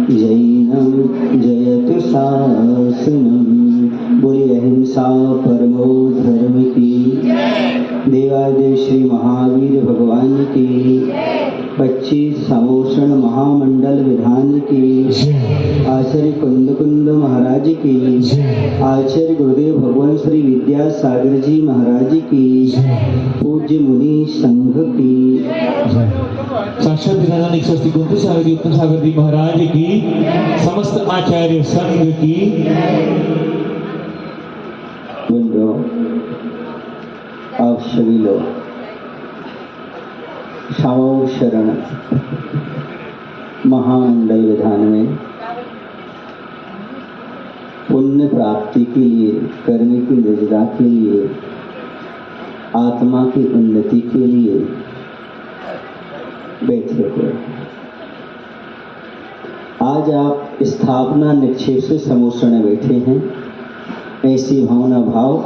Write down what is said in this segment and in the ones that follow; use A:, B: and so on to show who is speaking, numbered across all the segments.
A: जैनम जयतु शासनम। बोली अहिंसा परमो धर्म की। देवादेव श्री महावीर भगवान की। 25 समोषण महामंडल विधान की। आचार्य कुंद कुंद महाराज की। आचार्य गुरुदेव भगवान श्री विद्यासागर जी महाराज की। पूज्य मुनि संघ की।
B: साक्षात दिनानायक स्वस्ति कुंती सागर जी उत्तम सागर जी महाराज की। समस्त आचार्य संघ की।
A: बंधु, आप सभी लोग क्षमा शरण महामंडल विधान में पुण्य प्राप्ति के लिए, कर्म की निजता के लिए, आत्मा की उन्नति के लिए बैठे हुए। आज आप स्थापना निक्षेप से समोषण में बैठे हैं, ऐसी भावना भाव,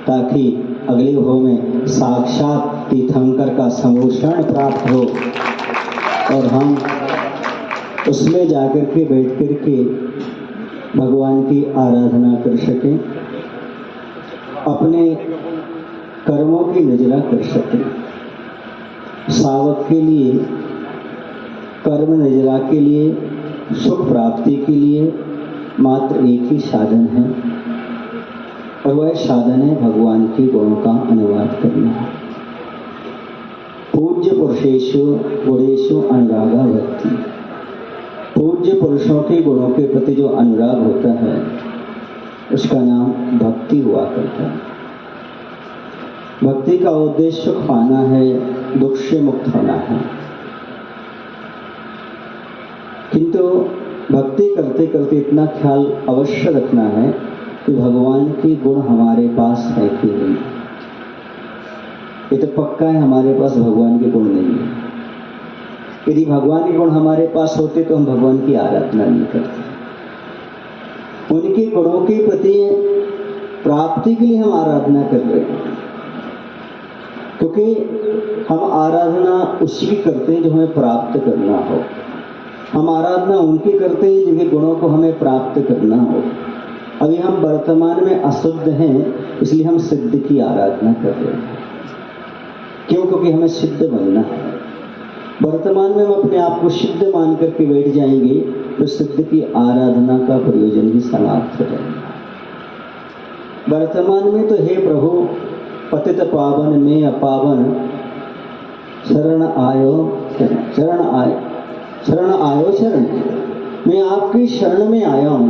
A: ताकि अगले भाव में साक्षात तीर्थंकर का समोषण प्राप्त हो और हम उसमें जाकर के बैठ कर के भगवान की आराधना कर सकें, अपने कर्मों की निजरा कर सकें। सावक के लिए, कर्म निजरा के लिए, सुख प्राप्ति के लिए मात्र एक ही साधन है, और वह साधन है भगवान के गुणों का अनुवाद करना। पूज्य पुरुषेषु गुणेषु अनुरागा भक्ति। पूज्य पुरुषों के गुणों के प्रति जो अनुराग होता है उसका नाम भक्ति हुआ करता है। भक्ति का उद्देश्य सुख पाना है, दुख से मुक्त होना है। किंतु भक्ति करते करते इतना ख्याल अवश्य रखना है कि भगवान के गुण हमारे पास है कि नहीं। ये तो पक्का है हमारे पास भगवान के गुण नहीं है। यदि भगवान के गुण हमारे पास होते तो हम भगवान की आराधना नहीं करते। उनके गुणों के प्रति प्राप्ति के लिए हम आराधना कर रहे हैं, क्योंकि हम आराधना उसकी करते हैं जो हमें प्राप्त करना हो। हम आराधना उनकी करते हैं जिनके गुणों को हमें प्राप्त करना हो। अभी हम वर्तमान में अशुद्ध हैं, इसलिए हम सिद्ध की आराधना कर रहे हैं। क्यों? क्योंकि हमें सिद्ध बनना है। वर्तमान में हम अपने आप को सिद्ध मान करके बैठ जाएंगे तो सिद्ध की आराधना का प्रयोजन ही समाप्त हो जाएगा। वर्तमान में तो हे प्रभु पतित पावन में अपावन, शरण आयो शरण मैं आपकी शरण में आया हूँ।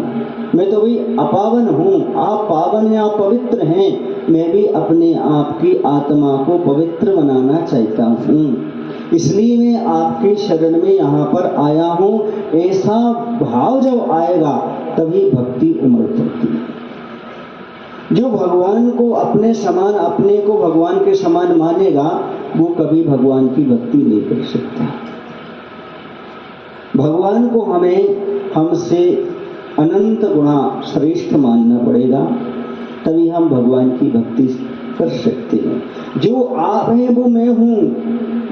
A: मैं तो भी अपावन हूँ, आप पावन हैं, आप पवित्र हैं। मैं भी अपने आप की आत्मा को पवित्र बनाना चाहता हूँ, इसलिए मैं आपकी शरण में यहाँ पर आया हूँ। ऐसा भाव जब आएगा तभी भक्ति उमड़ पड़ती है। जो भगवान को अपने समान, अपने को भगवान के समान मानेगा, वो कभी भगवान की भक्ति नहीं कर सकता। भगवान को हमें हमसे अनंत गुणा श्रेष्ठ मानना पड़ेगा, तभी हम भगवान की भक्ति कर सकते हैं। जो आप हैं वो मैं हूँ,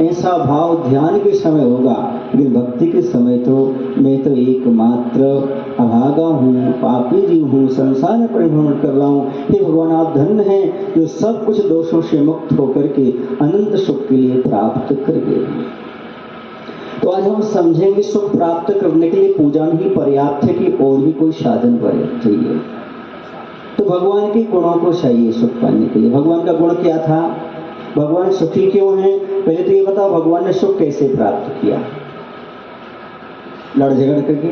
A: ऐसा भाव ध्यान के समय होगा, लेकिन भक्ति के समय तो मैं तो एकमात्र अभागा हूँ, पापी जीव हूँ, संसार में परिभ्रमण कर रहा हूँ। हे भगवान, आप धन्य हैं जो सब कुछ दोषों से मुक्त होकर के अनंत सुख के लिए प्राप्त कर गए। तो आज हम समझेंगे सुख प्राप्त करने के लिए पूजा ही पर्याप्त है कि और भी कोई साधन चाहिए। तो भगवान के गुणों को चाहिए सुख पाने के लिए। भगवान का गुण क्या था? भगवान सुखी क्यों हैं? पहले तो ये बताओ, भगवान ने सुख कैसे प्राप्त किया? लड़ झगड़ करके,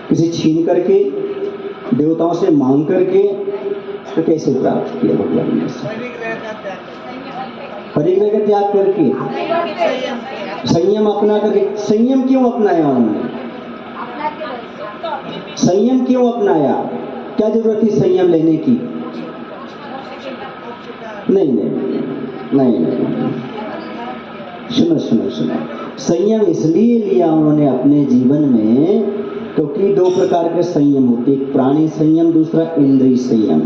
A: किसी छीन करके, देवताओं से मांग करके? तो कैसे प्राप्त किया भगवान ने? परिग्रह का त्याग करके, संयम अपना करके। संयम क्यों अपनाया उन्होंने? संयम क्यों अपनाया? क्या जरूरत थी संयम लेने की? नहीं। सुनो। संयम इसलिए लिया उन्होंने अपने जीवन में क्योंकि दो प्रकार के संयम होते, एक प्राणी संयम, दूसरा इंद्रिय संयम।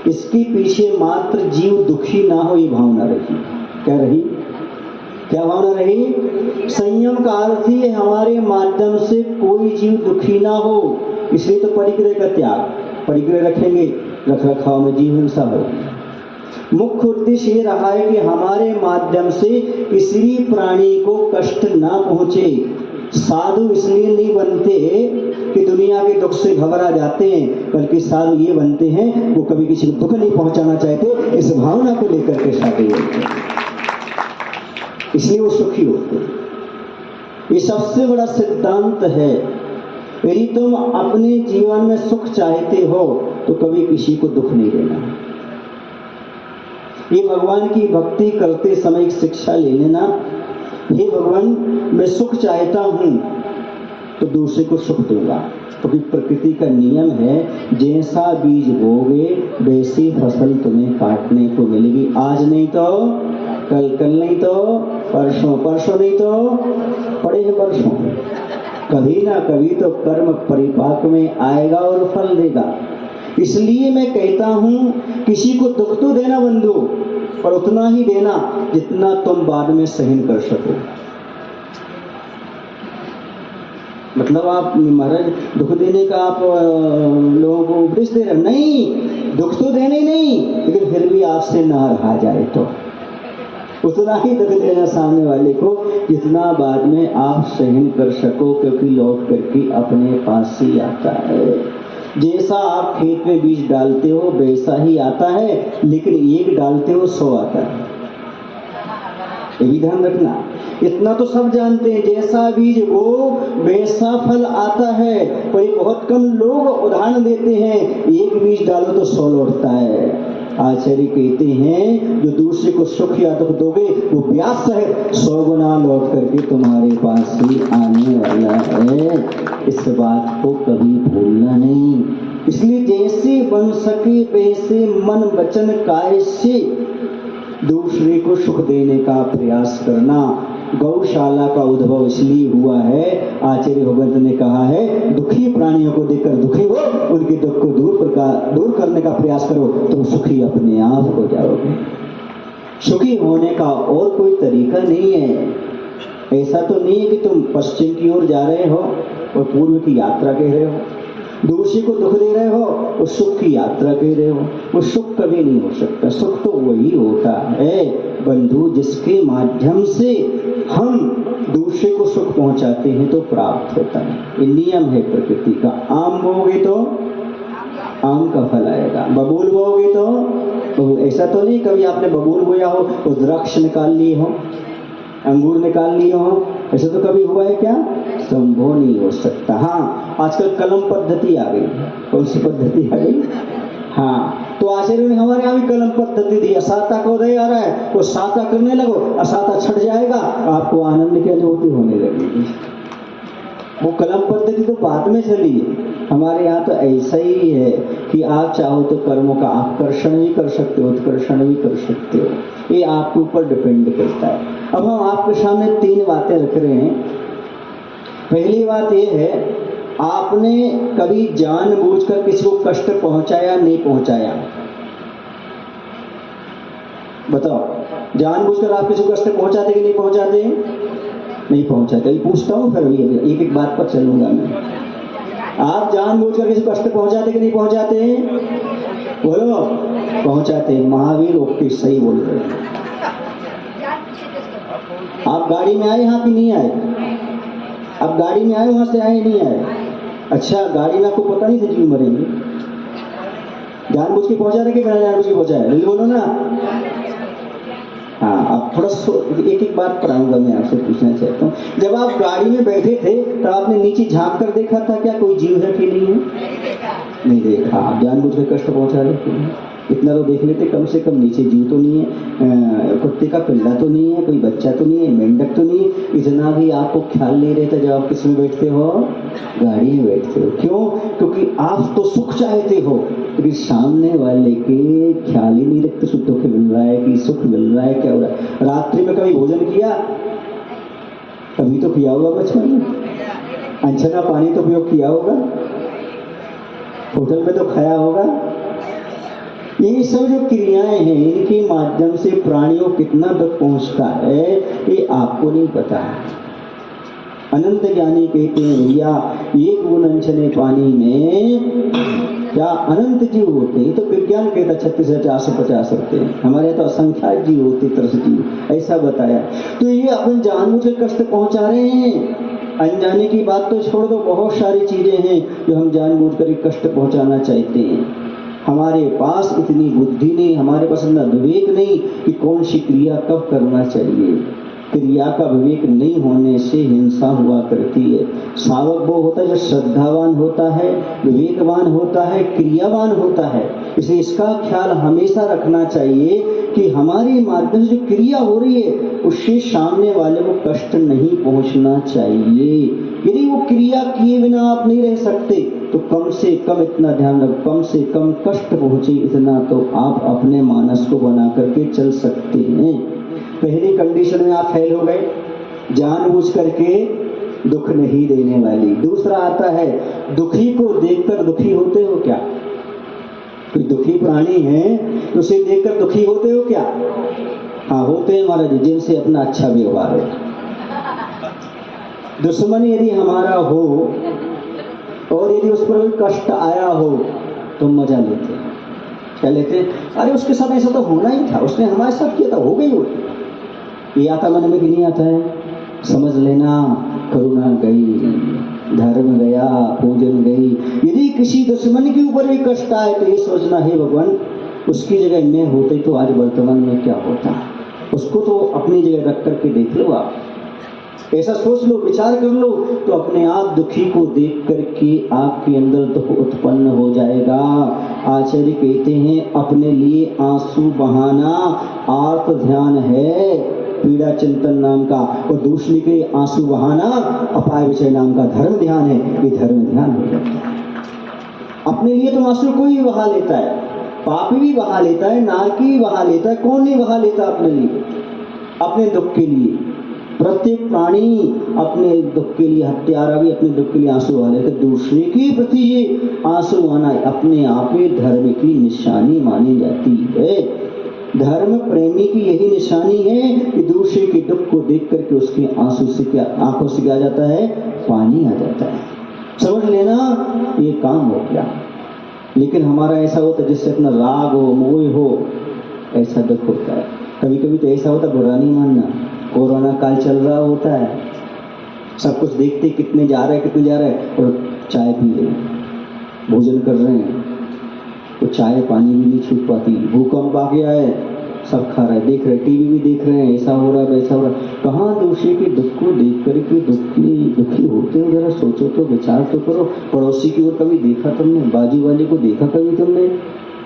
A: इसके पीछे मात्र जीव दुखी ना हो ये भावना रही। क्या रही? क्या भावना रही? संयम का अर्थ ही है हमारे माध्यम से कोई जीव दुखी ना हो, इसलिए तो परिग्रह का त्याग। परिग्रह रखेंगे, रख रखाव में जीव हिंसा हो। मुख्य उद्देश्य ये रहा है कि हमारे माध्यम से किसी भी प्राणी को कष्ट ना पहुंचे। साधु इसलिए नहीं बनते कि दुनिया के दुख से घबरा जाते हैं, बल्कि साधु ये बनते हैं वो कभी किसी को दुख नहीं पहुंचाना चाहते, इस भावना को लेकर के साधु होते हैं, इसलिए वो सुखी होते हैं। ये सबसे बड़ा सिद्धांत है। यदि तुम अपने जीवन में सुख चाहते हो तो कभी किसी को दुख नहीं देना। ये भगवान की भक्ति करते समय एक शिक्षा ले लेना। हे भगवान, मैं सुख चाहता हूं तो दूसरे को सुख दूंगा, क्योंकि प्रकृति का नियम है जैसा बीज बोगे वैसी फसल तुम्हें काटने को मिलेगी। आज नहीं तो कल, कल नहीं तो परसों, परसों नहीं तो पड़े हैं वर्षों। कभी ना कभी तो कर्म परिपाक में आएगा और फल देगा। इसलिए मैं कहता हूं किसी को दुख तो देना बंधु, पर उतना ही देना जितना तुम बाद में सहन कर सको। मतलब आप महाराज दुख देने का आप लोगों को उपदेश दे रहे हो? नहीं, दुख तो देने नहीं, लेकिन फिर भी आपसे ना रहा जाए तो उतना ही दुख देना सामने वाले को जितना बाद में आप सहन कर सको, क्योंकि लौट करके अपने पास ही आता है। जैसा आप खेत में बीज डालते हो वैसा ही आता है, लेकिन एक डालते हो 100 आता है। ये भी ध्यान रखना। इतना तो सब जानते हैं, जैसा बीज वो वैसा फल आता है, पर बहुत कम लोग उदाहरण देते हैं एक बीज डालो तो 100 लौटता है। आचार्य कहते हैं जो दूसरे को सुख या दुख दोगे वो व्यास है 100 गुना लौट करके तुम्हारे पास ही आने वाला है। इस बात को कभी भूलना नहीं। इसलिए जैसे बन सके वैसे मन वचन काय से दूसरे को सुख देने का प्रयास करना। गौशाला का उद्भव इसलिए हुआ है, आचार्य भगवंत ने कहा है दुखी प्राणियों को देखकर दुखी हो, उनके दुख को दूर करने का प्रयास करो, तुम सुखी अपने आप हो जाओगे। सुखी होने का और कोई तरीका नहीं है। ऐसा तो नहीं है कि तुम पश्चिम की ओर जा रहे हो और पूर्व की यात्रा कह रहे हो, दूसरे को दुख दे रहे हो और सुख की यात्रा कह रहे हो। वो सुख कभी नहीं हो सकता। सुख तो वही होता है बंधु जिसके माध्यम से हम दूसरे को सुख पहुंचाते हैं तो प्राप्त होता है। ये नियम है प्रकृति का। आम बोओगे तो आम का फल आएगा, बबूल बोओगे तो ऐसा तो नहीं कभी आपने बबूल बोया हो तो द्राक्ष निकाल लिए हो, अंगूर निकाल लिए हो, ऐसा तो कभी हुआ है क्या? संभव नहीं हो सकता। हाँ, आजकल कलम पद्धति आ गई। कौन सी पद्धति आ गई? हाँ, तो आचार्य ने हमारे यहाँ भी कलम पद्धति दी। असाता को दे आ रहा है, वो साता करने लगो, असाता छट जाएगा, आपको आनंद की अनुभूति होने लगेगी। वो कलम पद्धति तो बाद में चली है। हमारे यहाँ तो ऐसा ही है कि आप चाहो तो कर्मों का आकर्षण भी कर सकते हो, उत्कर्षण भी कर सकते हो। ये आपके ऊपर डिपेंड करता है। अब हम आपके सामने 3 बातें रख रहे हैं। पहली बात यह है, आपने कभी जानबूझकर किसी को कष्ट पहुंचाया नहीं पहुंचाया? बताओ, जानबूझकर आप किसी को कष्ट पहुंचाते कि नहीं पहुंचाते? नहीं पहुंचाते। पूछता हूं, फिर अभी एक एक बात पर चलूंगा मैं। आप जानबूझकर किसी को कष्ट पहुंचाते कि नहीं पहुंचाते? बोलो, पहुंचाते। महावीर ओके, सही बोल रहे हैं। आप गाड़ी में आए यहाँ कि नहीं आए? आप गाड़ी में आए, वहां से आए नहीं आए? अच्छा, गाड़ी में आपको पता नहीं था जीव मरेंगे, जानबूझ के पहुंचा रहे कि बिना जानबूझ के पहुंचा है? बोलो ना। हाँ, अब थोड़ा एक एक बात पर आऊंगा। मैं आपसे पूछना चाहता हूँ, जब आप गाड़ी में बैठे थे तो आपने नीचे झांक कर देखा था क्या कोई जीव है कि नहीं है? नहीं देखा। आप जानबूझ के कष्ट पहुंचा रहे थे? इतना तो देख लेते कम से कम, नीचे जीव तो नहीं है, कुत्ते का पिल्ला तो नहीं है, कोई बच्चा तो नहीं है, मेंढक तो नहीं है। इतना भी आपको ख्याल नहीं रहता जब आप किस में बैठते हो? गाड़ी में बैठते हो। क्यों? क्योंकि आप तो सुख चाहते हो, क्योंकि सामने वाले के ख्याल ही नहीं रखते सुख दुख मिल रहा है कि सुख मिल रहा है, क्या हो रहा है। रात्रि में कभी भोजन किया? कभी तो किया होगा बचपन में। अंचना पानी तो उपयोग किया होगा, होटल में तो खाया होगा। ये सब जो क्रियाएं हैं, इनके माध्यम से प्राणियों को कितना दुख पहुंचता है ये आपको नहीं पता है। अनंत ज्ञानी कहते हैं भैया एक बूंद अंशने पानी में क्या अनंत जीव होते हैं। तो विज्ञान कहता 36,450 होते हैं, हमारे तो असंख्यात जीव होते, 33 जीव, ऐसा बताया। तो ये अपन जानबूझ के कष्ट पहुंचा रहे हैं। अनजाने की बात तो छोड़ दो, बहुत सारी चीजें हैं जो हम जानबूझ कर कष्ट पहुंचाना चाहते हैं। हमारे पास इतनी बुद्धि नहीं, हमारे पास इतना विवेक नहीं कि कौन सी क्रिया कब करना चाहिए। क्रिया का विवेक नहीं होने से हिंसा हुआ करती है। सावक वो होता है जो श्रद्धावान होता है, विवेकवान होता है, क्रियावान होता है। इसलिए इसका ख्याल हमेशा रखना चाहिए कि हमारे माध्यम से जो क्रिया हो रही है उससे सामने वाले को कष्ट नहीं पहुंचना चाहिए। यदि वो क्रिया किए बिना आप नहीं रह सकते तो कम से कम इतना ध्यान रखो, कम से कम कष्ट पहुंचे इतना तो आप अपने मानस को बना करके चल सकते हैं। पहली कंडीशन में आप फेल हो गए, जानबूझ करके दुख नहीं देने वाली। दूसरा आता है दुखी को देखकर दुखी होते हो क्या? कोई दुखी प्राणी है तो उसे देखकर दुखी होते हो क्या? हाँ होते हैं महाराज, जिनसे अपना अच्छा व्यवहार है। दुश्मन यदि हमारा हो और यदि उस पर कष्ट आया हो तो मजा लेते हैं। क्या लेते हैं? अरे उसके साथ ऐसा तो होना ही था, उसने हमारे साथ किया था, हो गई वो। ये आता मन में कि नहीं आता है? समझ लेना करुणा गई, धर्म गया, पूजन गई। यदि किसी दुश्मन के ऊपर भी कष्ट आए तो ये सोचना है भगवान उसकी जगह मैं होते तो आज वर्तमान में क्या होता। उसको तो अपनी जगह रख करके देख लो, आप ऐसा सोच लो, विचार कर लो, तो अपने आप दुखी को देख करके आपके अंदर दुख उत्पन्न हो जाएगा। आचार्य कहते हैं अपने लिए आंसू बहाना आर्त ध्यान है पीड़ा चिंतन नाम का, और दूसरे के आंसू बहाना अपाय विषय नाम का धर्म ध्यान है। ये धर्म ध्यान हो जाता है। अपने लिए तो आंसू कोई भी बहा लेता है, पापी भी बहा लेता है, नारकी भी बहा लेता है, कौन नहीं बहा लेता अपने लिए, अपने दुख के लिए। प्रत्येक प्राणी अपने दुख के लिए, हत्यारा भी अपने दुख के लिए आंसू बहा लेता है। दूसरे के प्रति ये आंसू बहाना अपने आप में धर्म की निशानी मानी जाती है। धर्म प्रेमी की यही निशानी है कि दूसरे के दुख को देख करके उसके आंसू से क्या, आंखों से क्या आ जाता है? पानी आ जाता है। समझ लेना ये काम हो गया। लेकिन हमारा ऐसा होता है जिससे अपना राग हो, मोह हो, ऐसा दुख होता है। कभी कभी तो ऐसा होता है, बुरा नहीं मानना, कोरोना काल चल रहा होता है, सब कुछ देखते कितने जा रहे हैं, और चाय पी रहे हैं, भोजन कर रहे हैं, तो चाय पानी भी नहीं छूट पाती। भूकंप आ गया है, सब खा रहे, देख रहे, टीवी भी देख रहे हैं, ऐसा हो रहा है वैसा हो रहा है। कहाँ दूसरे के दुख को देख करके दुखी होते हो? जरा सोचो तो, विचार तो करो। पड़ोसी की ओर कभी देखा तुमने? बाजू वाले को देखा कभी तुमने?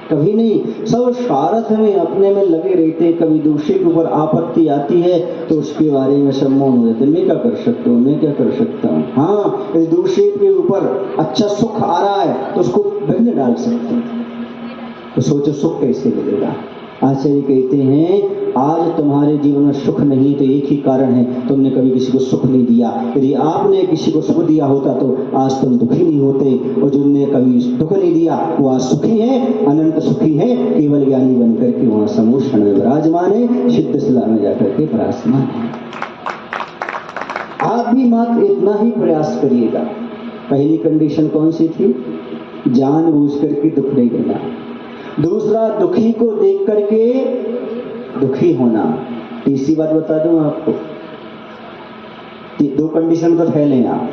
A: कभी नहीं। सब स्वार्थ में अपने में लगे रहते। कभी दूसरे के ऊपर आपत्ति आती है तो उसके बारे में सब मौन हो जाते, मैं क्या कर सकता हूँ, मैं क्या कर सकता हूँ। हाँ, इस दूसरे के ऊपर अच्छा सुख आ रहा है तो उसको विघ्न डाल सकते हैं, तो सोचो सुख कैसे मिलेगा। आचार्य कहते हैं आज तुम्हारे जीवन में सुख नहीं तो एक ही कारण है, तुमने कभी किसी को सुख नहीं दिया। यदि आपने किसी को सुख दिया होता तो आज तुम दुखी नहीं होते, और जिनने कभी दुख नहीं दिया वो आज सुखी है, अनंत सुखी है, केवल ज्ञानी बनकर के वहां समूषण में विराजमान है, सिद्ध शिला में जाकर के विराजमान है। आप भी मात्र इतना ही प्रयास करिएगा। पहली कंडीशन कौन सी थी? जानबूझ करके दुख नहीं देना। दूसरा, दुखी को देख करके दुखी होना। तीसरी बात बता दूं आपको, दो कंडीशन तो फैले आप,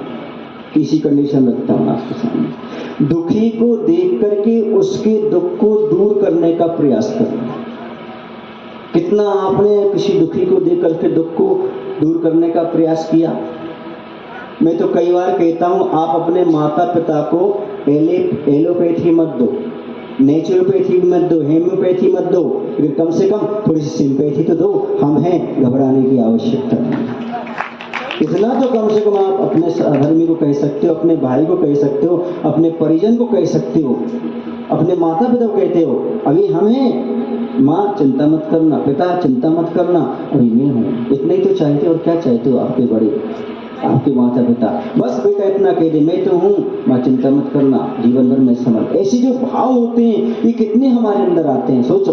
A: तीसरी कंडीशन रखता हूं आपके सामने। दुखी को देख करके उसके दुख को दूर करने का प्रयास करना। कितना आपने किसी दुखी को देख करके दुख को दूर करने का प्रयास किया? मैं तो कई बार कहता हूं आप अपने माता पिता को एलोपैथी मत दो, नेचुरोपैथी मत दो, हेम्योपैथी मत दो, लेकिन कम से कम थोड़ी सी सिंपैथी तो दो। हम हैं, घबराने की आवश्यकता नहीं। इतना तो कम से कम आप अपने सहधर्मी को कह सकते हो, अपने भाई को कह सकते हो, अपने परिजन को कह सकते हो, अपने माता पिता को कहते हो अभी हम हैं, माँ चिंता मत करना, पिता चिंता मत करना, अभी मैं हूँ। इतना ही तो चाहते हो, और क्या चाहते हो आपके बड़े, आपके माता पिता? बस बेटा इतना कह दे, मैं तो हूँ, माँ चिंता मत करना, जीवन भर में समझ। ऐसे जो भाव होते हैं ये कितने हमारे अंदर आते हैं, सोचो।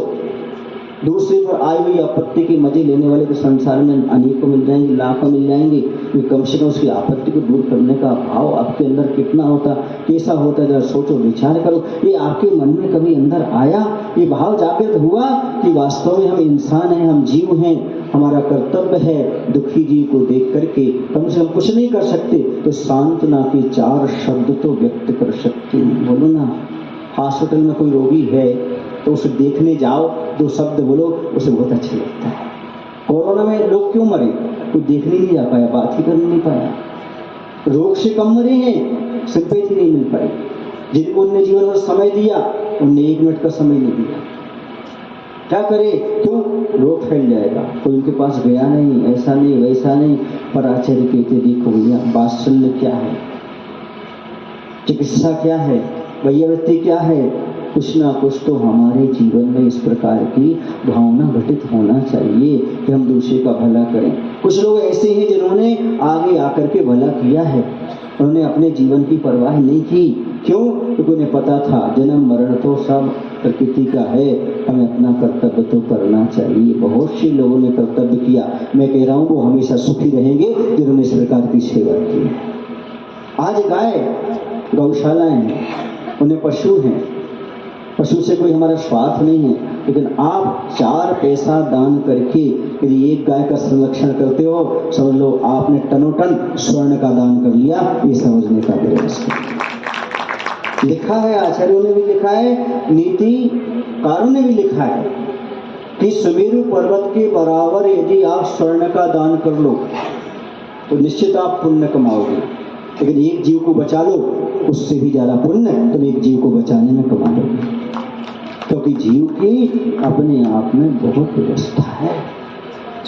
A: दूसरे पर आई हुई आपत्ति के मजे लेने वाले तो संसार में अनेकों मिल जाएंगे, लाखों मिल जाएंगे। तो कम से कम उसकी आपत्ति को दूर करने का भाव आपके अंदर कितना होता, कैसा होता, जरा सोचो, विचार करो। ये आपके मन में कभी अंदर आया, ये भाव जागृत हुआ कि वास्तव में हम इंसान हैं, हम जीव हैं, हमारा कर्तव्य है दुखी जीव को देख करके कम से कम कुछ नहीं कर सकते तो सांत्वना के 4 शब्द तो व्यक्त कर सकते हैं। बोलो ना, हॉस्पिटल में कोई रोगी है तो उसे देखने जाओ, 2 शब्द बोलो, उसे बहुत अच्छा लगता है। कोरोना में लोग क्यों मरे? कोई देखने नहीं जा पाया, बात ही करने नहीं पाया। रोग से कम मरे हैं, सिंपैथी नहीं मिल पाई। जिनको उनने जीवन में समय दिया उनने 1 मिनट का समय नहीं दिया। क्या करे? क्यों? रोग फैल जाएगा। कोई उनके पास गया नहीं, ऐसा नहीं वैसा नहीं। पर आचार्य कहते देखो भैया, वात्सल्य क्या है, चिकित्सा क्या है, वैयवृत्ति क्या है, कुछ ना कुछ तो हमारे जीवन में इस प्रकार की भावना घटित होना चाहिए कि हम दूसरे का भला करें। कुछ लोग ऐसे हैं जिन्होंने आगे आकर के भला किया है, उन्होंने अपने जीवन की परवाह नहीं की। क्यों? क्योंकि उन्हें पता था जन्म मरण तो सब प्रकृति का है, हमें अपना कर्तव्य तो करना चाहिए। बहुत से लोगों ने कर्तव्य किया, मैं कह रहा हूँ वो हमेशा सुखी रहेंगे जिन्होंने इस प्रकार की सेवा की। आज गाय गौशालाएं हैं, उन्हें पशु हैं, पशु से कोई हमारा स्वार्थ नहीं है, लेकिन आप 4 पैसा दान करके यदि एक गाय का संरक्षण करते हो, समझ लो आपने टनोटन स्वर्ण का दान कर लिया। ये समझने का प्रयास करें। लिखा है, आचार्यों ने भी लिखा है, नीतिकारों ने भी लिखा है कि सुमेरु पर्वत के बराबर यदि आप स्वर्ण का दान कर लो तो निश्चित आप पुण्य कमाओगे, लेकिन एक जीव को बचा लो, उससे भी ज्यादा पुण्य तुम एक जीव को बचाने में कमा लोगे। क्योंकि जीव की अपने आप में बहुत व्यवस्था है।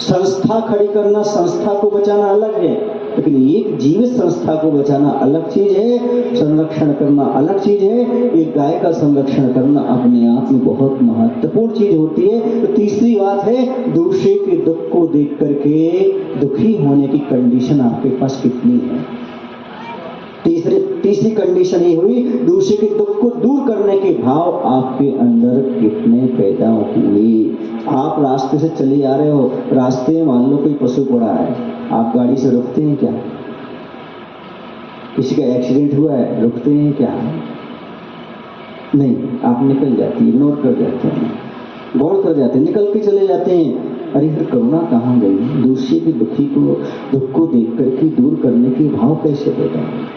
A: संस्था खड़ी करना, संस्था को बचाना अलग है, लेकिन एक जीवित संस्था को बचाना अलग चीज है, संरक्षण करना अलग चीज है। एक गाय का संरक्षण करना अपने आप में बहुत महत्वपूर्ण चीज होती है। तो तीसरी बात है, दूसरे के दुख को देख करके दुखी होने की कंडीशन आपके पास कितनी है। तीसरी कंडीशन ये हुई, दूसरे के दुख को दूर करने के भाव आपके अंदर कितने पैदा हुए। आप रास्ते से चले आ रहे हो, रास्ते में मान लो कोई पशु पड़ा है, आप गाड़ी से रुकते हैं क्या? किसी का एक्सीडेंट हुआ है, रुकते हैं क्या? नहीं, आप निकल जाते हैं, इग्नोर कर जाते हैं, गौर कर जाते हैं, निकल के चले जाते हैं। अरे फिर करुणा कहाँ गई? दूसरे के दुख को देख करके दूर करने के भाव कैसे पैदा हुए?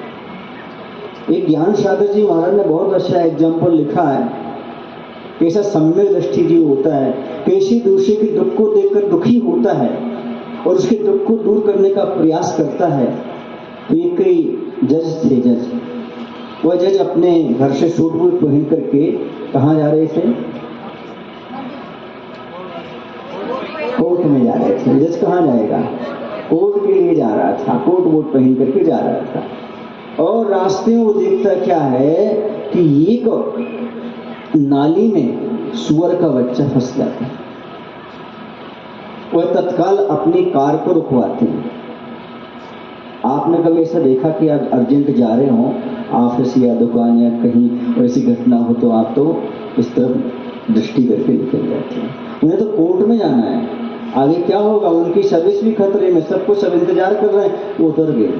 A: एक ज्ञान सागर जी महाराज ने बहुत अच्छा एग्जाम्पल लिखा है, कैसा सम्यक दृष्टि जीव होता है, कैसे दूसरे के दुख को देखकर दुखी होता है और उसके दुख को दूर करने का प्रयास करता है। तो ये कई जज थे, वह जज अपने घर से सूट बूट पहन करके कहाँ जा रहे थे? कोर्ट में जा रहे थे। जज कहाँ जाएगा? कोर्ट के लिए जा रहा था, कोट वोट पहन करके जा रहा था। और रास्ते में वो देखता क्या है कि एक नाली में सुअर का बच्चा फंस जाता है। वह तत्काल अपनी कार को रुकवाते हैं। आपने कभी ऐसा देखा कि आप अर्जेंट जा रहे हो ऑफिस या दुकान या कहीं ऐसी घटना हो तो आप तो इस तरफ दृष्टि करके निकल जाते हैं। उन्हें तो कोर्ट में जाना है, आगे क्या होगा, उनकी सर्विस भी खतरे में, सब कुछ सब इंतजार कर रहे हैं। वो उतर गए।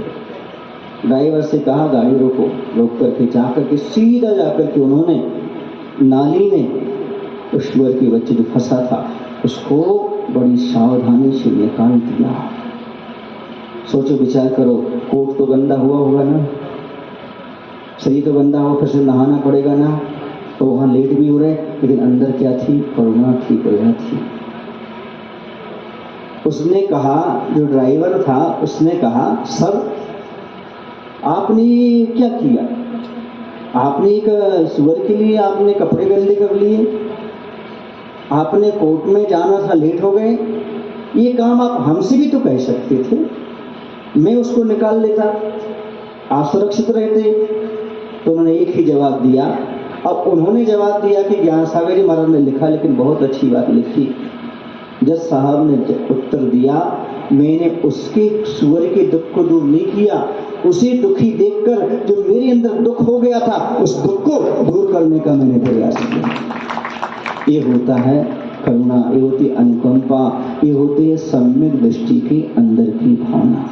A: ड्राइवर से कहा गाड़ी रोको, रोक करके जा करके सीधा जाकर के उन्होंने नाली में उस सुअर के बच्चे जो फंसा था उसको बड़ी सावधानी से निकाल दिया। सोचो, विचार करो, कोट तो गंदा हुआ होगा ना, शरीर तो गंदा हो, फिर से नहाना पड़ेगा ना, तो वहां लेट भी हो रहे, लेकिन अंदर क्या थी? करुणा थी, दया थी। उसने कहा, जो ड्राइवर था उसने कहा, सर आपने क्या किया? आपने एक सुअर के लिए आपने कपड़े गंदे कर लिए, आपने कोर्ट में जाना था, लेट हो गए। ये काम आप हमसे भी तो कह सकते थे, मैं उसको निकाल लेता, आप सुरक्षित रहते। तो उन्होंने एक ही जवाब दिया। अब उन्होंने जवाब दिया कि ज्ञान सागर जी महाराज ने लिखा, लेकिन बहुत अच्छी बात लिखी। जज साहब ने उत्तर दिया, मैंने उसके सुअर के दुख को दूर नहीं किया, उसे दुखी देखकर जो मेरे अंदर दुख हो गया था उस दुख को दूर करने का मैंने प्रयास किया। ये होता है करुणा भावना, ये होती है अनुकंपा, ये होती है सम्यक दृष्टि के अंदर की भावना।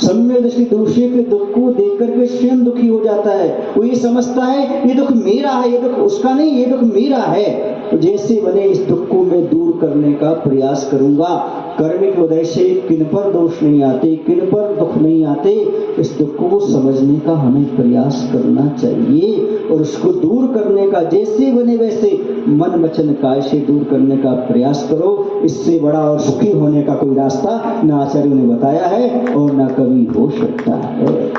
A: सम्यक दृष्टि दूसरे के दुख को देख करके स्वयं दुखी हो जाता है। वो ये समझता है ये दुख मेरा है, ये दुख उसका नहीं, ये दुख मेरा है। तो जैसे बने इस दुख को मैं दूर करने का प्रयास करूंगा। कर्मिक उदय से किन पर दोष नहीं आते, किन पर दुख नहीं आते, इस दुख को समझने का हमें प्रयास करना चाहिए और उसको दूर करने का जैसे बने वैसे मन वचन काय से दूर करने का प्रयास करो। इससे बड़ा और सुखी होने का कोई रास्ता न आचार्यों ने बताया है और न कभी हो सकता है।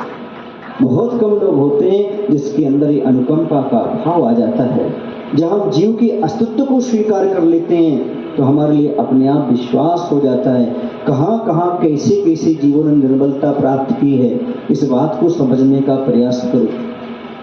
A: बहुत कम लोग होते हैं जिसके अंदर ये अनुकंपा का भाव आ जाता है। जब हम जीव के अस्तित्व को स्वीकार कर लेते हैं तो हमारे लिए अपने आप विश्वास हो जाता है कहाँ कहाँ कैसे कैसे जीवन ने निर्मलता प्राप्त की है, इस बात को समझने का प्रयास करो।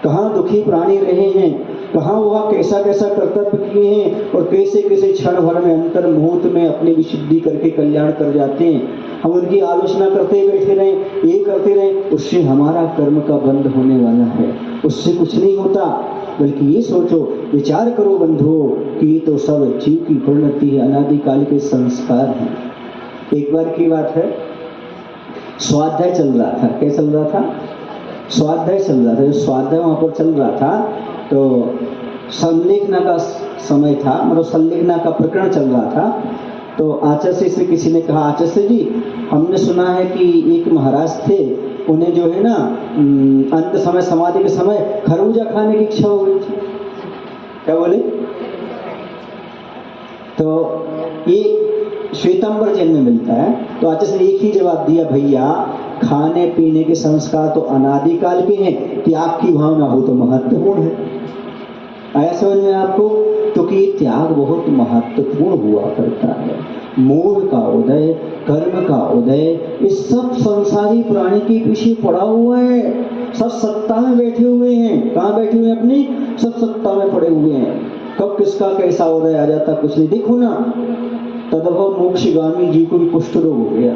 A: कहाँ दुखी प्राणी रहे हैं, कहाँ वह कैसा कैसा कर्तव्य किए हैं और कैसे कैसे क्षण भर में अंतर मुहूर्त में अपनी विशुद्धि करके कल्याण कर जाते हैं। हम उनकी आलोचना करते बैठे रहें, ये करते रहें, उससे हमारा कर्म का बंध होने वाला है, उससे कुछ नहीं होता। बल्कि ये सोचो, विचार करो बंधुओं कि ये तो सब जीव की परिणति है, अनादिकाल के संस्कार हैं। एक बार की बात है, स्वाध्याय चल रहा था। क्या चल रहा था? स्वाध्याय चल रहा था। जो स्वाध्याय वहां पर चल रहा था तो संलेखना का समय था, मतलब संलेखना का प्रकरण चल रहा था। तो आचार्य से किसी ने कहा, आचार्य जी हमने सुना है कि एक महाराज थे, उन्हें जो है ना अंत समय समाधि के समय खरबूजा खाने की इच्छा हो गई थी। क्या बोले? तो ये श्वेतांबर जैन में मिलता है। तो आचार्य ने एक ही जवाब दिया, भैया खाने पीने के संस्कार तो अनादिकाल के हैं, त्याग की भावना हो तो महत्वपूर्ण है। आया समझ में आपको? तो कि त्याग बहुत महत्वपूर्ण हुआ करता है। मोह का उदय, कर्म का उदय, इस सब संसारी प्राणी के पीछे पड़ा हुआ है। सब सत्ता में बैठे हुए हैं। कहाँ बैठे हुए हैं? अपनी सब सत्ता में पड़े हुए हैं। कब किसका कैसा उदय आ जाता कुछ नहीं। देखो ना, तदभव मोक्षगामी जी को भी कुष्ठ रोग हो गया।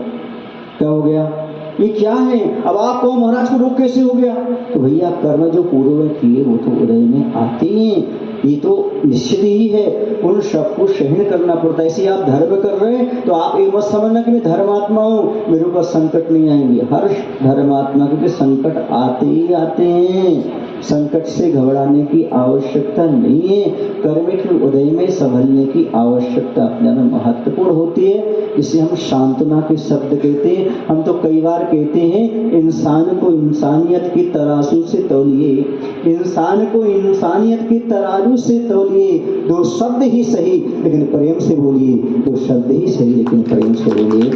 A: क्या हो गया? ये क्या है? अब आप कहो महाराज को रोग कैसे हो गया? तो भैया कर्म जो पूर्व में किए वो तो उदय में आते हैं, ये तो निश्चित ही है। उन सबको सहन करना पड़ता है। ऐसे आप धर्म कर रहे हैं तो आप ये मत समझना कि मैं धर्मात्मा हूँ, मेरे ऊपर संकट नहीं आएंगे। हर धर्मात्मा के संकट आते ही आते हैं। संकट से घबराने की आवश्यकता नहीं है। कर्म के उदय में संभलने की आवश्यकता अपने में महत्वपूर्ण होती है, जिसे हम सांत्वना के शब्द कहते हैं। हम तो कई बार कहते हैं इंसान को इंसानियत की तराजू से तौलिए, इंसान को इंसानियत की तराजू से तौलिए। दो शब्द ही सही लेकिन प्रेम से बोलिए, दो शब्द ही सही लेकिन प्रेम से बोलिए।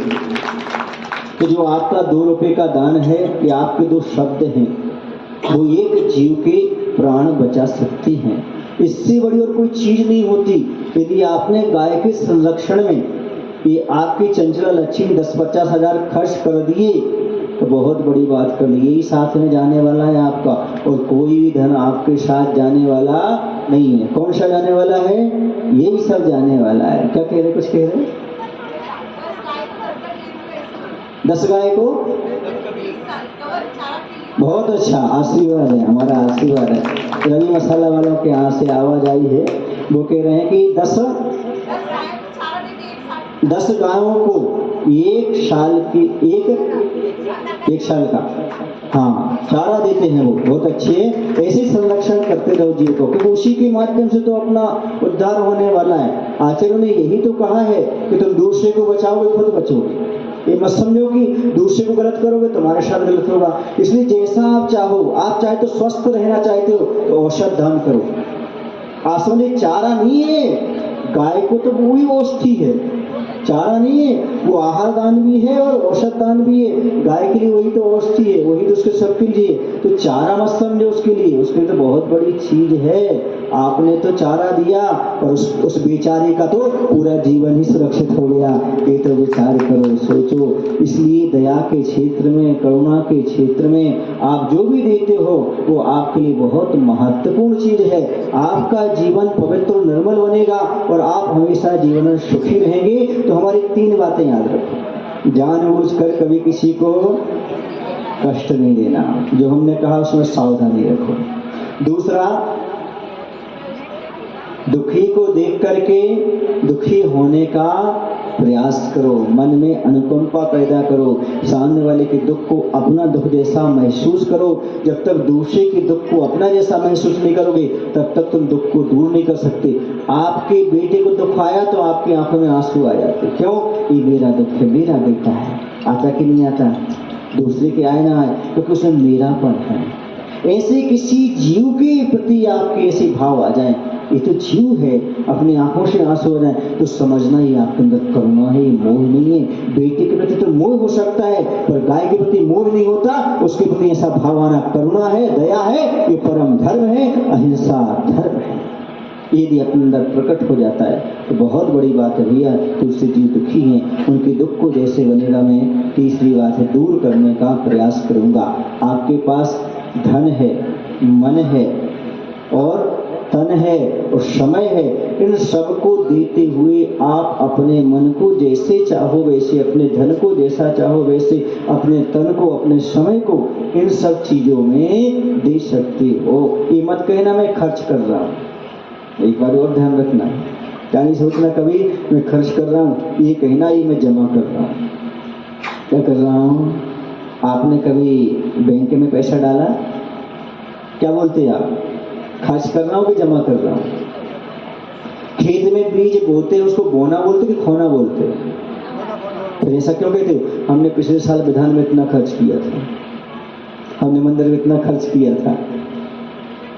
A: तो जो आपका 2 रुपए का दान है, ये आपके 2 शब्द हैं, वो एक जीव के प्राण बचा सकती हैं। इससे बड़ी और कोई चीज नहीं होती। यदि आपने गाय के संरक्षण में ये आपकी चंचला लक्ष्मी 10-50 हजार खर्च कर दिए तो बहुत बड़ी बात कर ली। यही साथ में जाने वाला है आपका, और कोई भी धन आपके साथ जाने वाला नहीं है। कौन सा जाने वाला है? यही सब जाने वाला है। क्या कह रहे? कुछ कह रहे? 10 गाय को बहुत अच्छा आशीर्वाद है, हमारा आशीर्वाद है। रवि मसाला वालों के यहाँ से आवाज आई है, वो कह रहे हैं कि 10 गायों को 1 साल की एक साल का चारा देते हैं। वो बहुत अच्छे हैं। ऐसे संरक्षण करते रहो जीव को, क्योंकि उसी के माध्यम से तो अपना उद्धार होने वाला है। आचार्यों ने यही तो कहा है कि तुम दूसरे को बचाओगे खुद बचोगे। ये मत समझो कि दूसरे को गलत करोगे तुम्हारे साथ गलत होगा। इसलिए जैसा आप चाहो, आप चाहे तो स्वस्थ रहना चाहते हो तो औषध दान करो। आसो ने चारा नहीं है, गाय को तो वही औषधि है, चारा नहीं है। वो आहार दान भी है और औषध दान भी है। गाय के लिए वही तो औषधि है, वही तो उसके सबके लिए। तो चारा मत समझो उसके लिए, उसके लिए तो बहुत बड़ी चीज है। आपने तो चारा दिया और उस बेचारे का तो पूरा जीवन ही सुरक्षित हो गया। ये तो विचार करो, सोचो। इसलिए दया के क्षेत्र में, करुणा के क्षेत्र में आप जो भी देते हो वो आपके लिए बहुत महत्वपूर्ण चीज है। आपका जीवन पवित्र और निर्मल बनेगा और आप हमेशा जीवन में सुखी रहेंगे। तो हमारी 3 बातें याद रखो। जानबूझकर कभी किसी को कष्ट नहीं देना, जो हमने कहा उसमें सावधानी रखो। दूसरा, दुखी को देख करके दुखी होने का प्रयास करो, मन में अनुकंपा पैदा करो, सामने वाले के दुख को अपना दुख जैसा महसूस करो। जब तक दूसरे के दुख को अपना जैसा महसूस नहीं करोगे तब तक तुम दुख को दूर नहीं कर सकते। आपके बेटे को दुख आया तो आपकी आंखों में आंसू आ जाते, क्यों? ये मेरा दुख है, मेरा बेटा है। आता कि नहीं आता? दूसरे के आए ना आए क्योंकि उसमें मेरापन है। ऐसे किसी जीव के प्रति आपके ऐसे भाव आ जाए, ये तो जीव है, अपनी आंखों से आंसू आ जाए, तो समझना ही आपके अंदर करुणा है, मोह नहीं है। बेटे के प्रति तो मोह हो सकता है पर गाय के प्रति मोह नहीं होता। उसके प्रति ऐसा भाव आना करुणा है, दया है, ये परम धर्म है, अहिंसा धर्म है। यदि अपने अंदर प्रकट हो जाता है तो बहुत बड़ी बात है भैया। तुलसी जी दुखी हैं, उनके दुख को जैसे बनेगा मैं तीसरी बात है दूर करने का प्रयास करूंगा। आपके पास धन है, मन है और तन है और समय है, इन सबको देते हुए आप अपने मन को जैसे चाहो वैसे, अपने धन को जैसा चाहो वैसे, अपने तन को, अपने समय को इन सब चीजों में दे सकते हो। ये मत कहना मैं खर्च कर रहा हूँ। एक बार और ध्यान रखना, क्या नहीं सोचना कभी मैं खर्च कर रहा हूँ, ये कहना ही मैं जमा कर रहा हूँ। क्या कर रहा हूँ? आपने कभी बैंक में पैसा डाला? क्या बोलते हैं आप? खर्च कर रहा हूँ कि जमा कर रहा हूँ? खेत में बीज बोते हैं, उसको बोना बोलते कि खोना बोलते? फिर ऐसा क्यों कहते हो? हमने पिछले साल विधान में इतना खर्च किया था, हमने मंदिर में इतना खर्च किया था।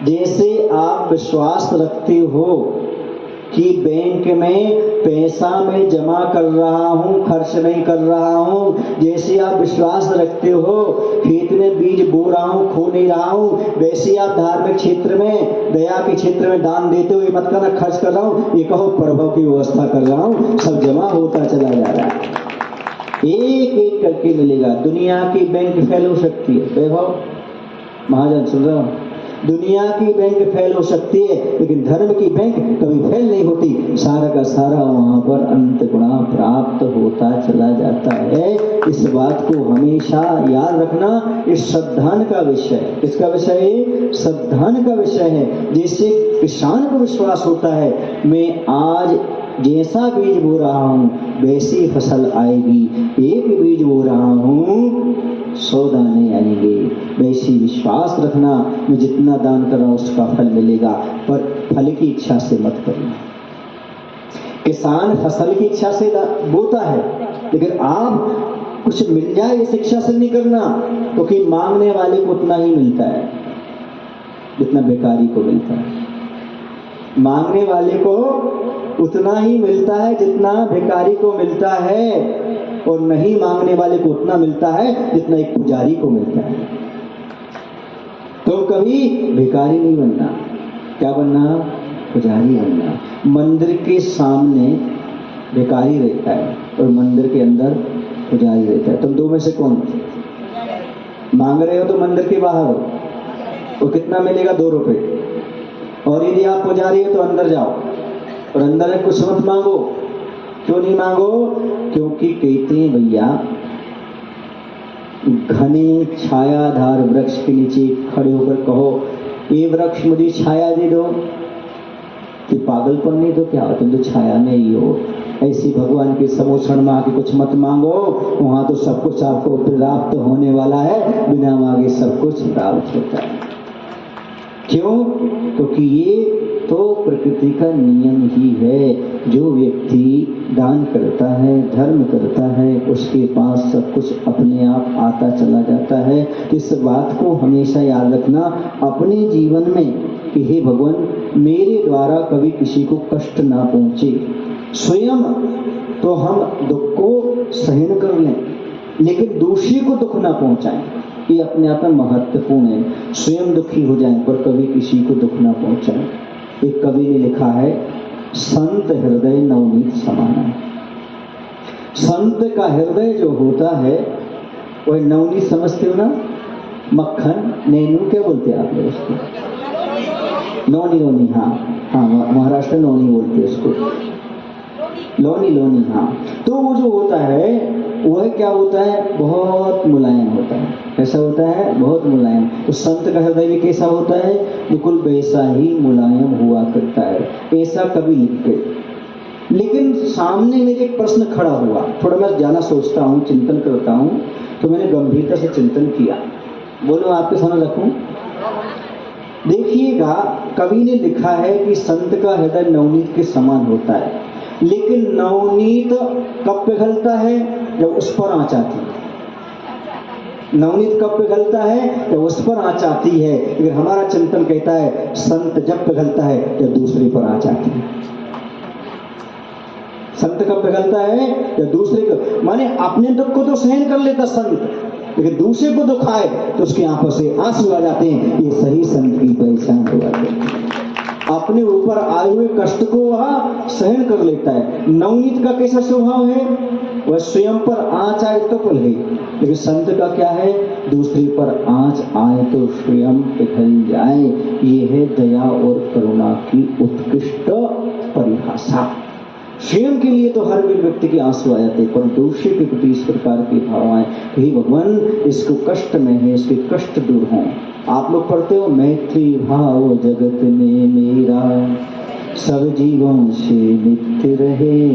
A: जैसे आप विश्वास रखते हो कि बैंक में पैसा मैं जमा कर रहा हूं, खर्च नहीं कर रहा हूं, जैसे आप विश्वास रखते हो खेत में बीज बो रहा हूं, खो नहीं रहा हूं, वैसे आप धार्मिक क्षेत्र में, दया के क्षेत्र में दान देते हो। ये मत कहना खर्च कर रहा हूं, ये कहो प्रभव की व्यवस्था कर रहा हूं, सब जमा होता चला जा रहा है। एक एक करके मिलेगा। दुनिया की बैंक फेल हो सकती है, वैभव महाजन सुन रहा हूं, दुनिया की बैंक फेल हो सकती है लेकिन धर्म की बैंक कभी फेल नहीं होती। सारा का सारा वहां पर अंत गुणा प्राप्त होता चला जाता है। इस बात को हमेशा याद रखना। इस श्रद्धान का विषय, किसका विषय है? श्रद्धान का विषय है। जैसे किसान को विश्वास होता है मैं आज जैसा बीज बो रहा हूं वैसी फसल आएगी, एक बीज बो रहा हूं 100 दाने आएंगे, वैसी विश्वास रखना मैं जितना दान कर रहा हूं उसका फल मिलेगा। पर फल की इच्छा से मत करना। किसान फसल की इच्छा से बोता है लेकिन आप कुछ मिल जाए इस इच्छा से नहीं करना, क्योंकि मांगने वाले को उतना ही मिलता है जितना भिखारी को मिलता है। मांगने वाले को उतना ही मिलता है जितना भिखारी को मिलता है, और नहीं मांगने वाले को उतना मिलता है जितना एक पुजारी को मिलता है। तो कभी भिखारी नहीं बनना, क्या बनना? पुजारी बनना। मंदिर के सामने भिखारी रहता है और मंदिर के अंदर पुजारी रहता है। तुम दो में से कौन? मांग रहे हो तो मंदिर के बाहर हो, तो कितना मिलेगा? 2 रुपए। और यदि आप पुजारी हो तो अंदर जाओ और अंदर में कुछ मत मांगो। क्यों नहीं मांगो? क्योंकि कहते हैं भैया घने छायाधार वृक्ष के नीचे खड़े होकर कहो ये वृक्ष मुझे छाया दे दो, कि पागलपन नहीं तो क्या? तुम तो छाया में ही हो। ऐसी भगवान के समोषण में आके कुछ मत मांगो, वहां तो सब कुछ आपको प्राप्त होने वाला है, बिना मांगे सब कुछ प्राप्त होता है। क्यों? क्योंकि ये तो प्रकृति का नियम ही है। जो व्यक्ति दान करता है, धर्म करता है, उसके पास सब कुछ अपने आप आता चला जाता है। इस बात को हमेशा याद रखना अपने जीवन में कि हे भगवान मेरे द्वारा कभी किसी को कष्ट ना पहुंचे। स्वयं तो हम दुख को सहन कर लें लेकिन दूसरे को दुख ना पहुंचाएं, ये अपने आप में महत्वपूर्ण है। स्वयं दुखी हो जाएं पर कभी किसी को दुख ना पहुंचाएं। एक कवि ने लिखा है संत हृदय नवनीत समाना। संत का हृदय जो होता है वह नवनीत समझते हो ना, मक्खन नैनू क्या बोलते हैं आप लोग उसको? नौनी लोनी, हाँ महाराष्ट्र में नौनी बोलते हैं उसको, लोनी। हाँ, तो वो जो होता है वह क्या होता है? बहुत मुलायम होता है कैसा होता है? बहुत मुलायम। तो संत का हृदय भी कैसा होता है? बिल्कुल वैसा ही मुलायम हुआ करता है। ऐसा कभी लिखते। लेकिन सामने मेरे एक प्रश्न खड़ा हुआ, थोड़ा मैं ज्यादा सोचता हूँ, चिंतन करता हूँ, तो मैंने गंभीरता से चिंतन किया। बोलो आपके सामने रखूं। देखिएगा, कवि ने लिखा है कि संत का हृदय नवनीत के समान होता है, लेकिन नवनीत कब पिघलता है? जब उस पर आँच आती है। नवनीत कब पिघलता है? जब उस पर आँच आती है। लेकिन हमारा चिंतन कहता है संत जब पिघलता है जब दूसरे पर आँच आती है। संत कब पिघलता है? जब दूसरे को, माने अपने दुख को तो सहन कर लेता संत, लेकिन दूसरे को दुख आए तो उसकी आंखों से आंसू आ जाते हैं। ये सही संत की पहचान हो जाती है। अपने ऊपर आए हुए कष्ट को वह सहन कर लेता है। नवनीत का कैसा स्वभाव है? वह स्वयं पर आँच आए तो पिघले, लेकिन संत का क्या है? दूसरे पर आँच आए तो स्वयं पिघल जाए। ये है दया और करुणा की उत्कृष्ट परिभाषा। स्वयं के लिए तो हर व्यक्ति के आंसू आ जाते, पर दूसरे के प्रति इस प्रकार के भाव आए, हे भगवान इसको कष्ट में है, इसके कष्ट दूर हों। आप लोग पढ़ते हो, मैत्री भाव जगत में मेरा सब जीवों से नित्य रहे,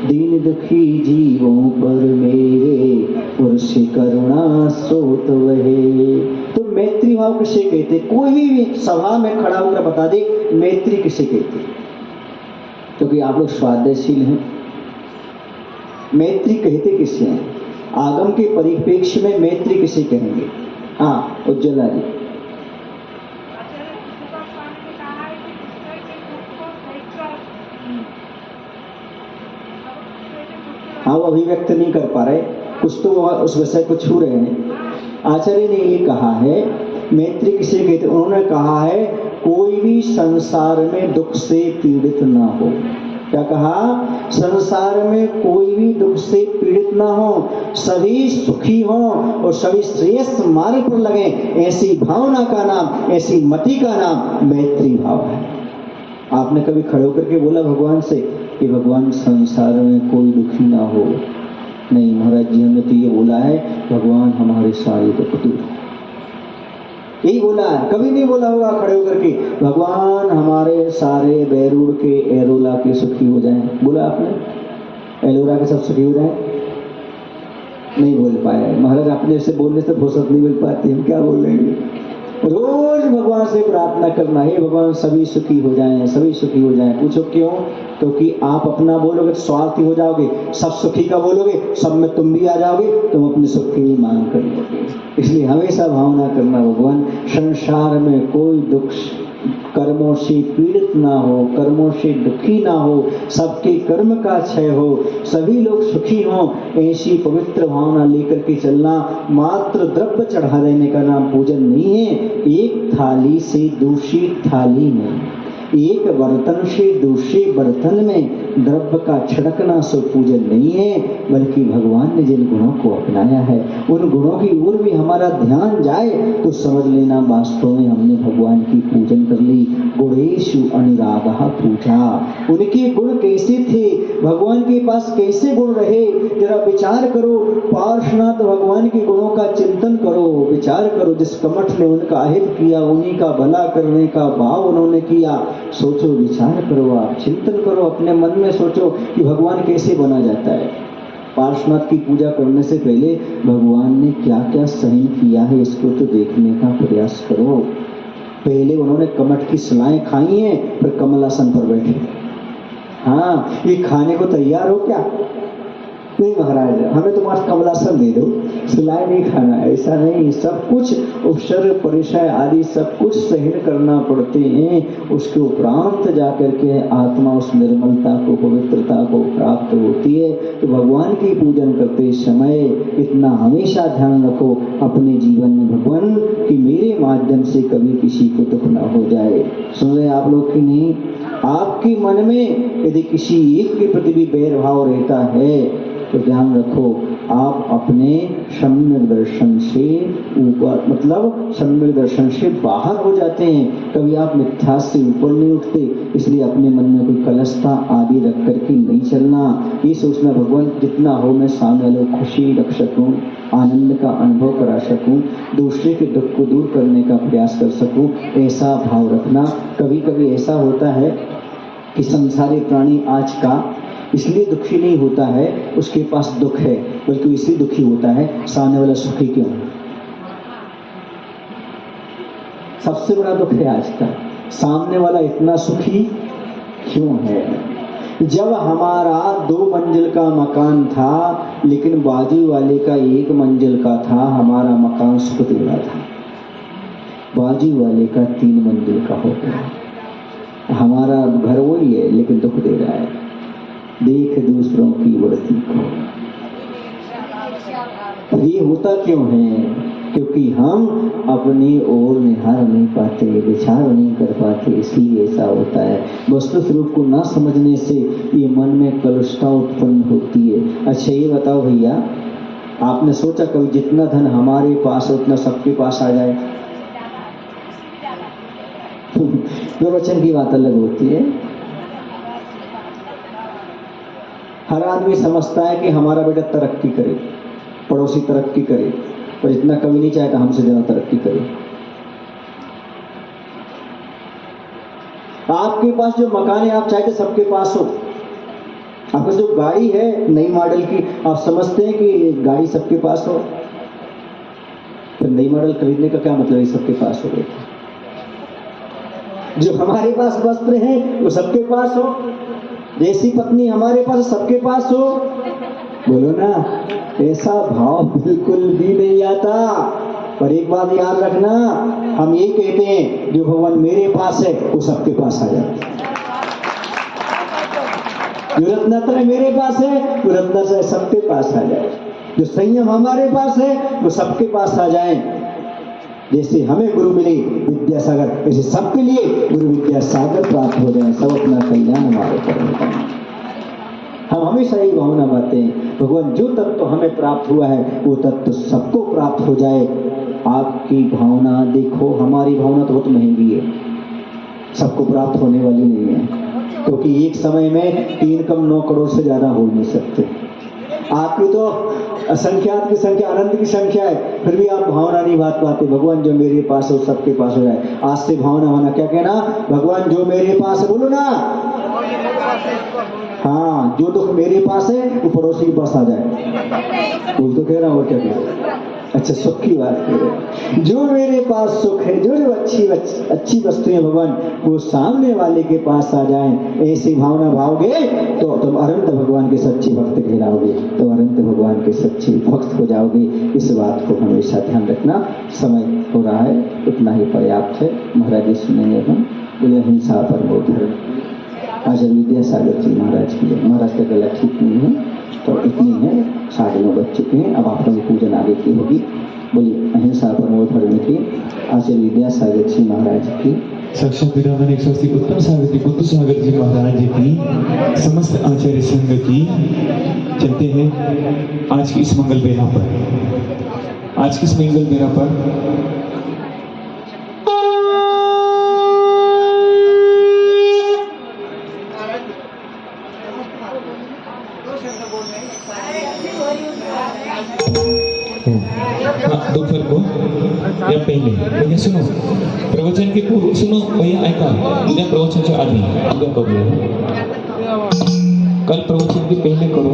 A: दीन दुखी जीवों पर मेरे पुरुष करुणा स्रोत वहे। तो मैत्री भाव किसे कहते? कोई भी सभा में खड़ा होकर बता दे मैत्री किसे कहते, क्योंकि आप लोग स्वाध्यायशील हैं। मैत्री कहते किसे हैं? आगम के परिप्रेक्ष्य में मैत्री किसे कहेंगे? हाँ, उज्ज्वला जी। हाँ, वो अभिव्यक्त नहीं कर पा रहे, कुछ तो उस विषय को छू रहे हैं। आचार्य ने ये कहा है मैत्री किसे कहते? उन्होंने कहा है कोई भी संसार में दुख से पीड़ित ना हो। क्या कहा? संसार में कोई भी दुख से पीड़ित ना हो, सभी सुखी हों और सभी श्रेष्ठ मार्ग पर लगे। ऐसी भावना का नाम, ऐसी मति का नाम मैत्री भाव है। आपने कभी खड़े होकर के बोला भगवान से कि भगवान संसार में कोई दुखी ना हो? नहीं महाराज जी, हमने तो ये बोला है भगवान हमारे सारे दुख दूर हो। यही बोला है, कभी नहीं बोला होगा खड़े होकर के भगवान हमारे सारे बैरूड के एरोला के सुखी हो जाएं। बोला आपने? एलोरा के सब सुखी हो जाएं? नहीं बोल पाए महाराज। अपने से बोलने से फुर्सत नहीं मिल पाती, हम क्या बोलेंगे? रोज भगवान से प्रार्थना करना, हे भगवान सभी सुखी हो जाएं, सभी सुखी हो जाएं। पूछो क्यों? क्योंकि आप अपना बोलोगे तो स्वार्थी हो जाओगे, सब सुखी का बोलोगे सब में तुम भी आ जाओगे, तुम अपने सुख की भी मांग कर लोगे। इसलिए हमेशा भावना करना भगवान संसार में कोई दुख कर्मों से पीड़ित ना हो, कर्मों से दुखी ना हो, सबके कर्म का क्षय हो, सभी लोग सुखी हों, ऐसी पवित्र भावना लेकर के चलना। मात्र द्रव्य चढ़ा देने का नाम पूजन नहीं है। एक थाली से दूसरी थाली में, एक बर्तन से दूसरे बर्तन में द्रव्य का छिड़कना सो पूजन नहीं है, बल्कि भगवान ने जिन गुणों को अपनाया है उन गुणों की ओर भी हमारा ध्यान जाए तो समझ लेना वास्तव में हमने भगवान की पूजन कर ली। गुणेषु अनुरागः पूजा। उनके गुण कैसे थे, भगवान के पास कैसे गुण रहे, जरा विचार करो। पार्श्वनाथ भगवान के गुणों का चिंतन करो, विचार करो। जिस कमठ ने उनका हित किया, उन्हीं का भला करने का भाव उन्होंने किया। सोचो, विचार करो, आप चिंतन करो, अपने मन में सोचो कि भगवान कैसे बना जाता है। पार्श्वनाथ की पूजा करने से पहले भगवान ने क्या क्या सहन किया है इसको तो देखने का प्रयास करो। पहले उन्होंने कमठ की सलाएं खाई हैं, फिर कमलासन पर बैठे। हाँ, ये खाने को तैयार हो क्या? नहीं महाराज, हमें तो मस्त कमलासन दे दो, सिलाई नहीं खाना। ऐसा नहीं, सब कुछ उपसर्ग परिचय आदि सब कुछ सहन करना पड़ते हैं। उसके उपरांत जाकर के आत्मा उस निर्मलता को, पवित्रता को प्राप्त होती है। तो भगवान की पूजन करते समय इतना हमेशा ध्यान रखो अपने जीवन में भगवान कि मेरे माध्यम से कभी किसी को दुख न हो जाए। सुन रहे आप लोग की नहीं? आपके मन में यदि किसी एक के प्रति भी बैर भाव रहता है तो ध्यान रखो आप अपने सम्यक दर्शन से ऊपर, मतलब सम्यक दर्शन से बाहर हो जाते हैं। कभी आप मिथ्या से ऊपर नहीं उठते, इसलिए अपने मन में कोई कलशता आदि रख करके नहीं चलना। ये सोचना भगवान जितना हो मैं सामने वालों को खुशी रख सकूं, आनंद का अनुभव करा सकूं, दूसरे के दुख को दूर करने का प्रयास कर सकूं, ऐसा भाव रखना। कभी कभी ऐसा होता है कि संसारी प्राणी आज का इसलिए दुखी नहीं होता है उसके पास दुख है, बल्कि इसलिए दुखी होता है सामने वाला सुखी क्यों। सबसे बड़ा दुख है आज का, सामने वाला इतना सुखी क्यों है। जब हमारा 2 मंजिल का मकान था लेकिन बाजू वाले का 1 मंजिल का था, हमारा मकान सुख दे रहा था, बाजू वाले का 3 मंजिल का हो गया। हमारा घर वही है लेकिन दुख दे रहा है। देख दूसरों की बढ़ती को, ये होता क्यों है? क्योंकि हम अपनी ओर निहार नहीं पाते, विचार नहीं कर पाते, इसलिए ऐसा होता है। वस्तु स्वरूप को ना समझने से ये मन में कलुषता उत्पन्न होती है। अच्छा ये बताओ भैया, आपने सोचा कभी जितना धन हमारे पास है उतना सबके पास आ जाए? प्रवचन की बात अलग होती है। हर आदमी समझता है कि हमारा बेटा तरक्की करे, पड़ोसी तरक्की करे, पर इतना कभी नहीं चाहता हमसे ज्यादा तरक्की करे। आपके पास जो मकान है आप चाहते सबके पास हो, आपके जो गाड़ी है नई मॉडल की आप समझते हैं कि गाड़ी सबके पास हो, फिर नई मॉडल खरीदने का क्या मतलब है सबके पास हो गई। जो हमारे पास वस्त्र है वो सबके पास हो, जैसी पत्नी हमारे पास सबके पास हो, बोलो ना, ऐसा भाव बिल्कुल भी नहीं आता। पर एक बात याद रखना, हम ये कहते हैं जो भगवान मेरे पास है वो सबके पास आ जाता है। जो रत्नात्रय मेरे पास है वो रत्नात्रय सबके पास आ जाए। जो संयम हमारे पास है वो सबके पास आ जाए। जैसे हमें गुरु मिले विद्यासागर, वैसे सबके लिए गुरु विद्यासागर प्राप्त हो जाए, सब अपना कल्याण हमारे पर होता है। हम हमेशा यही भावना बातें हैं, भगवान जो तत्व हमें प्राप्त हुआ है वो तत्व सबको प्राप्त हो जाए। आपकी भावना देखो, हमारी भावना तो बहुत महंगी है, सबको प्राप्त होने वाली नहीं है, क्योंकि एक समय में 3 कम 9 करोड़ से ज्यादा हो नहीं सकते। आपकी तो असंख्यात की संख्या, अनंत की संख्या है, फिर भी आप भावना नहीं बात पाते। भगवान जो मेरे पास है वो सबके पास हो जाए। आज से भावना होना, क्या कहना, भगवान जो मेरे पास है, बोलो ना, हाँ, जो दुख मेरे पास है वो पड़ोसी के पास आ जाए। कोई तो कह रहा और क्या कह रहा। अच्छा, सुख की बात कह रहे, जो मेरे पास सुख है, जो अच्छी वस्तुएं भगवान वो सामने वाले के पास आ जाएं, ऐसी भावना भाओगे तो तुम अनंत भगवान के सच्चे भक्त कहलाओगे, तो अनंत भगवान के सच्चे भक्त हो जाओगे। इस बात को हमेशा ध्यान रखना। समय हो रहा है, इतना ही पर्याप्त है। महाराज जी सुनेंगे हम, बोले हिंसा परमो धर्म। आज विद्यासागर जी महाराज की, महाराज का गला ठीक नहीं है तो इतनी है, 9:30 बज चुके हैं। अब आप लोग पूजन आगे की होगी। बोलिए अहिंसा परमो धर्म की आचार्य विद्यासागर जी महाराज की,
B: साक्षात विरामन एक स्वस्ति उत्तम सावित्री पुत्र सागर जी महाराज जी की, समस्त आचार्य संघ की। चलते हैं आज की इस मंगल बेला पर। आज की इस मंगल बेला पर दोपहर को या पहिले म्हणजे सुनो, प्रवचन के पूर्व सुनो भैया, ऐका, उद्या प्रवचनच्या आधी उद्या करूया, कल प्रवचन के पहिले करू।